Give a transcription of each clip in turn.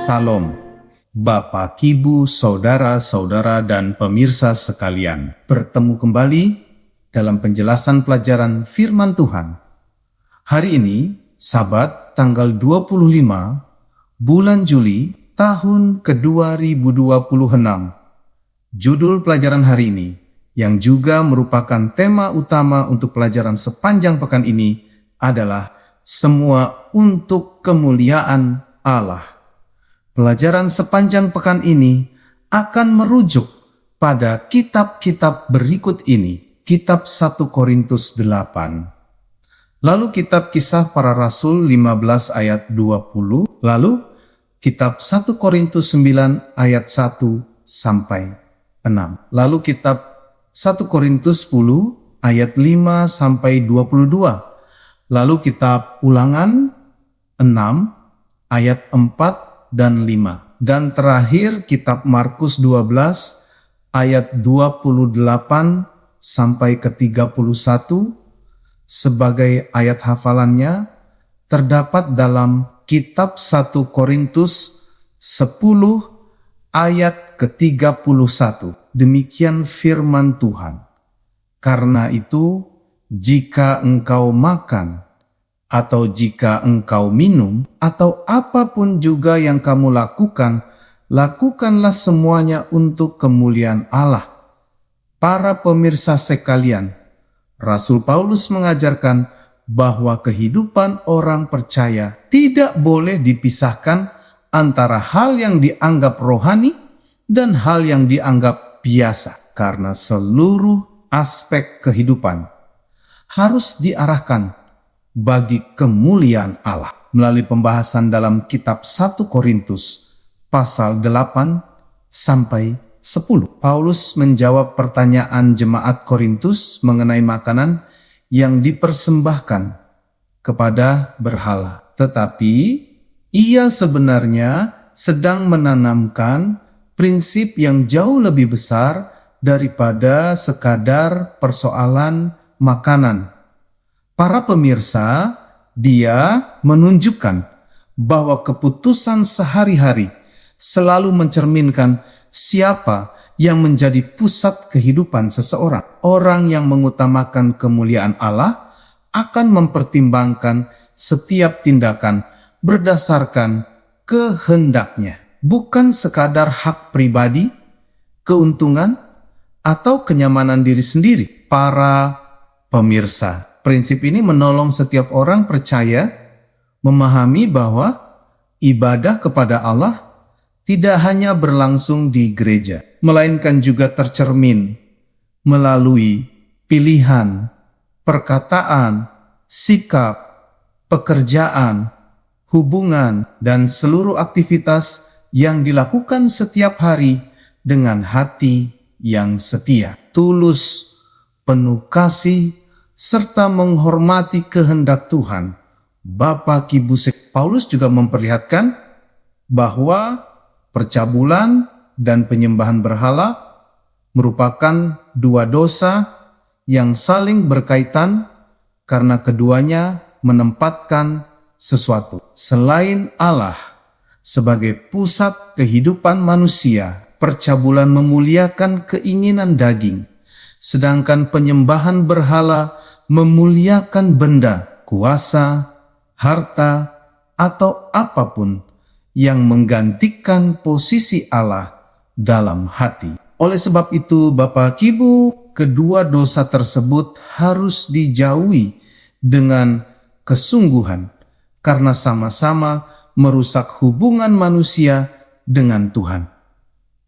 Salam, Bapak, Ibu, saudara-saudara dan pemirsa sekalian. Bertemu kembali dalam penjelasan pelajaran firman Tuhan. Hari ini, Sabat tanggal 25 bulan Juli tahun ke-2026. Judul pelajaran hari ini, yang juga merupakan tema utama untuk pelajaran sepanjang pekan ini, adalah semua untuk kemuliaan Allah. Pelajaran sepanjang pekan ini akan merujuk pada kitab-kitab berikut ini. Kitab 1 Korintus 8. Lalu kitab Kisah Para Rasul 15 ayat 20. Lalu kitab 1 Korintus 9 ayat 1 sampai 6. Lalu kitab 1 Korintus 10 ayat 5 sampai 22. Lalu kitab Ulangan 6 ayat 4 dan 5. Dan terakhir kitab Markus 12 ayat 28 sampai ke 31 sebagai ayat hafalannya terdapat dalam kitab 1 Korintus 10 ayat ke-31. Demikian firman Tuhan. Karena itu, jika engkau makan atau jika engkau minum, atau apapun juga yang kamu lakukan, lakukanlah semuanya untuk kemuliaan Allah. Para pemirsa sekalian, Rasul Paulus mengajarkan bahwa kehidupan orang percaya tidak boleh dipisahkan antara hal yang dianggap rohani dan hal yang dianggap biasa, karena seluruh aspek kehidupan harus diarahkan bagi kemuliaan Allah. Melalui pembahasan dalam kitab 1 Korintus pasal 8 sampai 10. Paulus menjawab pertanyaan jemaat Korintus mengenai makanan yang dipersembahkan kepada berhala. Tetapi ia sebenarnya sedang menanamkan prinsip yang jauh lebih besar daripada sekadar persoalan makanan. Para pemirsa, dia menunjukkan bahwa keputusan sehari-hari selalu mencerminkan siapa yang menjadi pusat kehidupan seseorang. Orang yang mengutamakan kemuliaan Allah akan mempertimbangkan setiap tindakan berdasarkan kehendaknya, bukan sekadar hak pribadi, keuntungan, atau kenyamanan diri sendiri. Para pemirsa, prinsip ini menolong setiap orang percaya memahami bahwa ibadah kepada Allah tidak hanya berlangsung di gereja, melainkan juga tercermin melalui pilihan, perkataan, sikap, pekerjaan, hubungan, dan seluruh aktivitas yang dilakukan setiap hari dengan hati yang setia, tulus, penuh kasih, serta menghormati kehendak Tuhan. Bapak, Ibu, Paulus juga memperlihatkan bahwa percabulan dan penyembahan berhala merupakan dua dosa yang saling berkaitan karena keduanya menempatkan sesuatu selain Allah sebagai pusat kehidupan manusia. Percabulan memuliakan keinginan daging, sedangkan penyembahan berhala memuliakan benda, kuasa, harta, atau apapun yang menggantikan posisi Allah dalam hati. Oleh sebab itu, Bapak, Ibu, kedua dosa tersebut harus dijauhi dengan kesungguhan, karena sama-sama merusak hubungan manusia dengan Tuhan.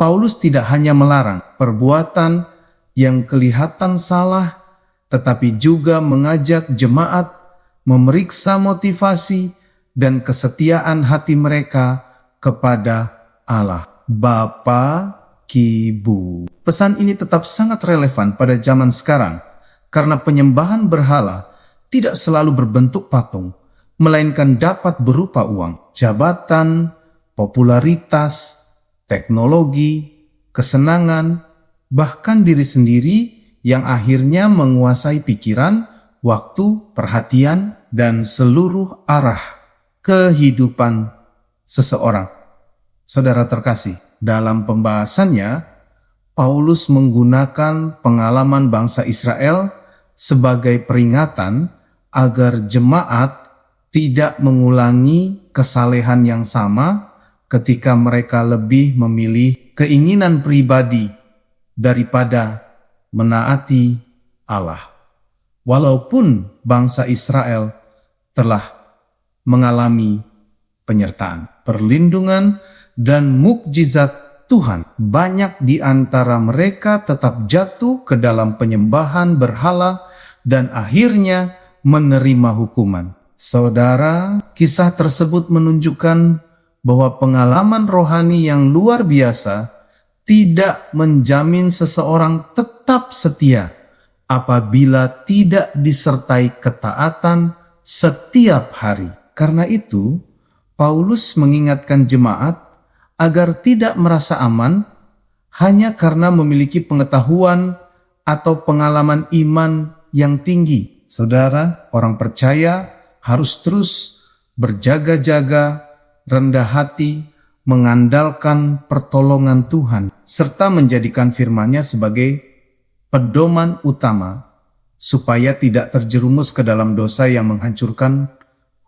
Paulus tidak hanya melarang perbuatan yang kelihatan salah, tetapi juga mengajak jemaat memeriksa motivasi dan kesetiaan hati mereka kepada Allah. Bapak, Ibu, pesan ini tetap sangat relevan pada zaman sekarang, karena penyembahan berhala tidak selalu berbentuk patung, melainkan dapat berupa uang, jabatan, popularitas, teknologi, kesenangan, bahkan diri sendiri yang akhirnya menguasai pikiran, waktu, perhatian, dan seluruh arah kehidupan seseorang. Saudara terkasih, dalam pembahasannya, Paulus menggunakan pengalaman bangsa Israel sebagai peringatan agar jemaat tidak mengulangi kesalehan yang sama ketika mereka lebih memilih keinginan pribadi daripada menaati Allah. Walaupun bangsa Israel telah mengalami penyertaan, perlindungan, dan mukjizat Tuhan, banyak di antara mereka tetap jatuh ke dalam penyembahan berhala dan akhirnya menerima hukuman. Saudara, kisah tersebut menunjukkan bahwa pengalaman rohani yang luar biasa tidak menjamin seseorang tetap setia apabila tidak disertai ketaatan setiap hari. Karena itu, Paulus mengingatkan jemaat agar tidak merasa aman hanya karena memiliki pengetahuan atau pengalaman iman yang tinggi. Saudara, orang percaya harus terus berjaga-jaga, rendah hati, mengandalkan pertolongan Tuhan, serta menjadikan firman-Nya sebagai pedoman utama, supaya tidak terjerumus ke dalam dosa yang menghancurkan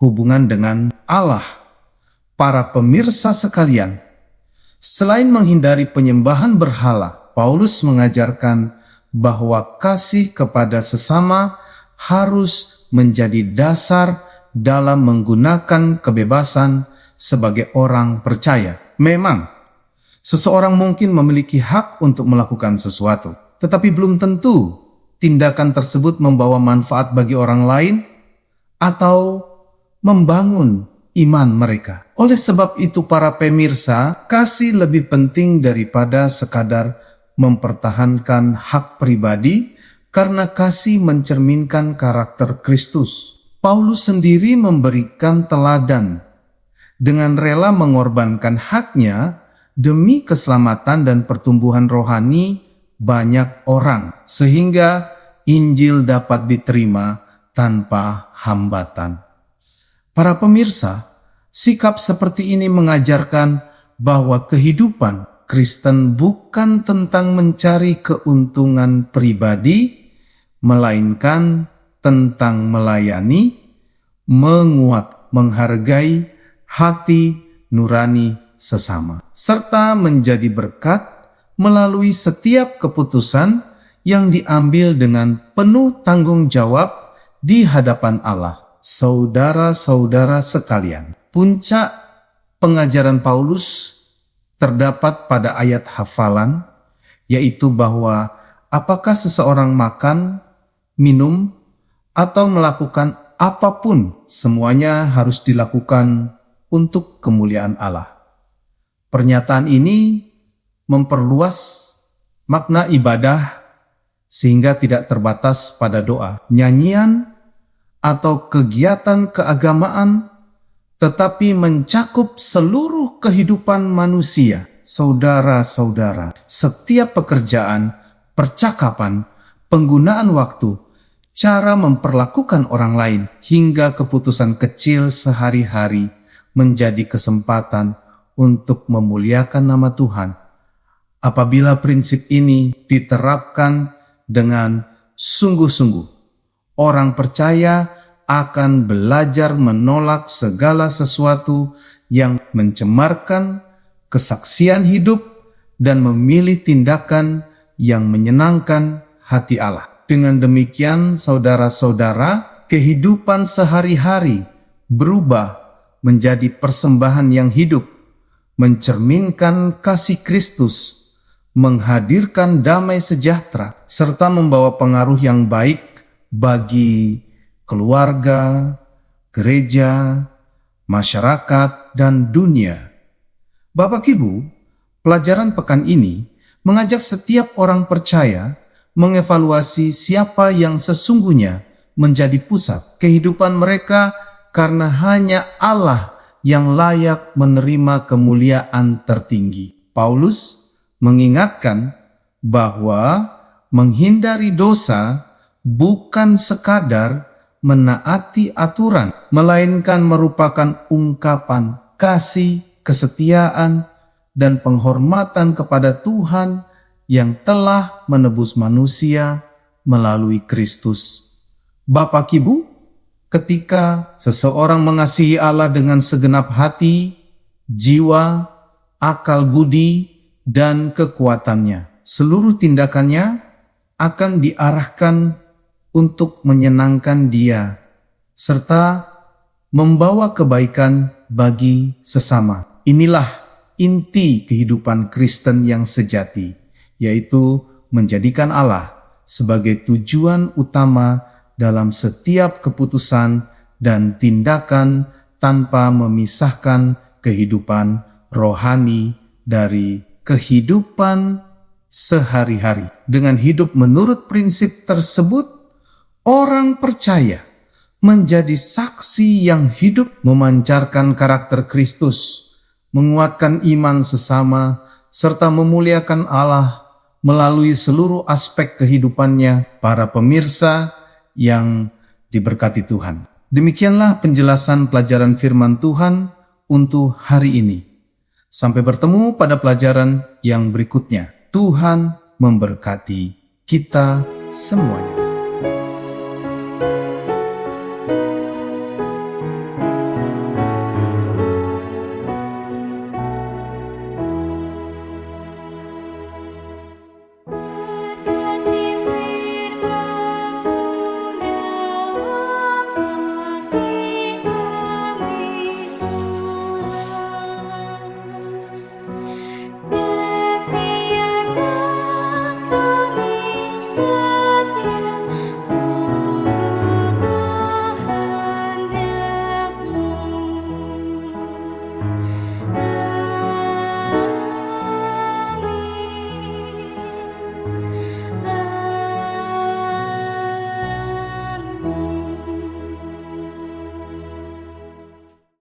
hubungan dengan Allah. Para pemirsa sekalian, selain menghindari penyembahan berhala, Paulus mengajarkan bahwa kasih kepada sesama harus menjadi dasar dalam menggunakan kebebasan sebagai orang percaya. Memang, seseorang mungkin memiliki hak untuk melakukan sesuatu, tetapi belum tentu tindakan tersebut membawa manfaat bagi orang lain atau membangun iman mereka. Oleh sebab itu, para pemirsa, kasih lebih penting daripada sekadar mempertahankan hak pribadi, karena kasih mencerminkan karakter Kristus. Paulus sendiri memberikan teladan dengan rela mengorbankan haknya demi keselamatan dan pertumbuhan rohani banyak orang, sehingga Injil dapat diterima tanpa hambatan. Para pemirsa, sikap seperti ini mengajarkan bahwa kehidupan Kristen bukan tentang mencari keuntungan pribadi, melainkan tentang melayani, menguat, menghargai hati nurani sesama, serta menjadi berkat melalui setiap keputusan yang diambil dengan penuh tanggung jawab di hadapan Allah. Saudara-saudara sekalian, puncak pengajaran Paulus terdapat pada ayat hafalan, yaitu bahwa apakah seseorang makan, minum, atau melakukan apapun, semuanya harus dilakukan untuk kemuliaan Allah. Pernyataan ini memperluas makna ibadah sehingga tidak terbatas pada doa, nyanyian, atau kegiatan keagamaan, tetapi mencakup seluruh kehidupan manusia. Saudara-saudara, setiap pekerjaan, percakapan, penggunaan waktu, cara memperlakukan orang lain, hingga keputusan kecil sehari-hari menjadi kesempatan untuk memuliakan nama Tuhan. Apabila prinsip ini diterapkan dengan sungguh-sungguh, orang percaya akan belajar menolak segala sesuatu yang mencemarkan kesaksian hidup dan memilih tindakan yang menyenangkan hati Allah. Dengan demikian, saudara-saudara, kehidupan sehari-hari berubah menjadi persembahan yang hidup, mencerminkan kasih Kristus, menghadirkan damai sejahtera, serta membawa pengaruh yang baik bagi keluarga, gereja, masyarakat, dan dunia. Bapak Ibu, pelajaran pekan ini mengajak setiap orang percaya mengevaluasi siapa yang sesungguhnya menjadi pusat kehidupan mereka, karena hanya Allah yang layak menerima kemuliaan tertinggi. Paulus mengingatkan bahwa menghindari dosa bukan sekadar menaati aturan, melainkan merupakan ungkapan kasih, kesetiaan, dan penghormatan kepada Tuhan yang telah menebus manusia melalui Kristus. Bapak Ibu, ketika seseorang mengasihi Allah dengan segenap hati, jiwa, akal budi, dan kekuatannya, seluruh tindakannya akan diarahkan untuk menyenangkan Dia, serta membawa kebaikan bagi sesama. Inilah inti kehidupan Kristen yang sejati, yaitu menjadikan Allah sebagai tujuan utama dalam setiap keputusan dan tindakan tanpa memisahkan kehidupan rohani dari kehidupan sehari-hari. Dengan hidup menurut prinsip tersebut, orang percaya menjadi saksi yang hidup, memancarkan karakter Kristus, menguatkan iman sesama, serta memuliakan Allah melalui seluruh aspek kehidupannya. Para pemirsa yang diberkati Tuhan, demikianlah penjelasan pelajaran firman Tuhan untuk hari ini. Sampai bertemu pada pelajaran yang berikutnya. Tuhan memberkati kita semuanya.